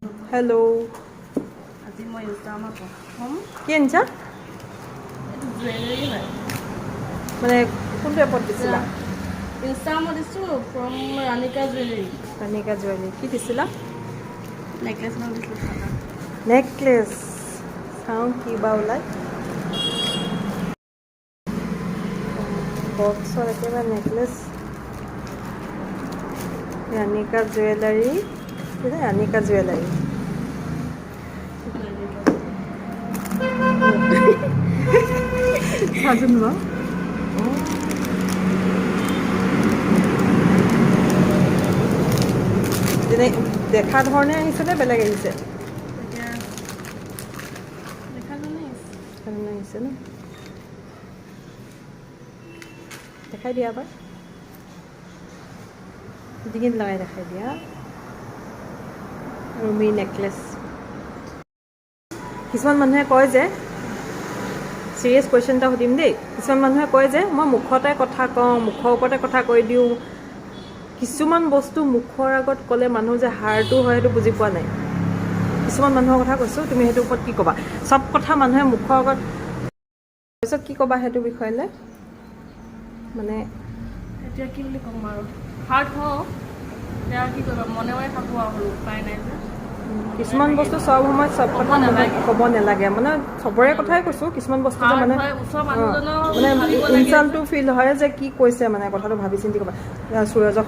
hello আজি মই ইনষ্টাগ্ৰামত প্ৰথম কি আনিছা জুৱেলাৰী হয় মানে কোনটো এপত দিছিলা ইনষ্টাগ্ৰামত দিছোঁ ফ্ৰম ৰাণিকা জুৱেলাৰী ৰাণিকা জুৱেলাৰী কি দিছিলা নেকলেছ এখন দিছিলোঁ থকা নেকলেছ চাওঁ কি বা ওলাই বক্সৰ একেবাৰে নেকলেছ ৰাণিকা জুৱেলাৰী ৰাণিকা জুৱেলাৰী চাচোন বাৰু যেনে দেখা ধৰণে আহিছেনে বেলেগ আহিছে এতিয়া দেখা যোৱা নাই ধৰণে আহিছে ন দেখাই দিয়া এবাৰ ডিঙিত লগাই দেখাই দিয়া ৰুমি নেকলেছ কিছুমান মানুহে কয় যে চিৰিয়াছ কুৱেশ্যন এটা সুধিম দেই কিছুমান মানুহে কয় যে মই মুখতে কথা কওঁ মুখৰ ওপৰতে কথা কৈ দিওঁ কিছুমান বস্তু মুখৰ আগত ক'লে মানুহ যে হাৰটো হয় সেইটো বুজি পোৱা নাই কিছুমান মানুহৰ কথা কৈছোঁ তুমি সেইটোৰ ওপৰত কি ক'বা চব কথা মানুহে মুখৰ আগত তাৰপিছত কি ক'বা সেইটো বিষয়লৈ মানে এতিয়া কি বুলি ক'ম আৰু হাৰ্ড হওঁ এতিয়া কি কৰিবা মনে মনে থাকোঁ আৰু উপায় নাই যে কিছুমান বস্তু চব সময়ত চব কথা ক'ব নালাগে মানে চবৰে কথাই কৈছোঁ কিছুমান বস্তু যে মানে ওচৰৰ মানুহজনক মানে ইনচাল্টটো ফিল হয় যে কি কৈছে মানে কথাটো ভাবি চিন্তি ক'বা সূৰজক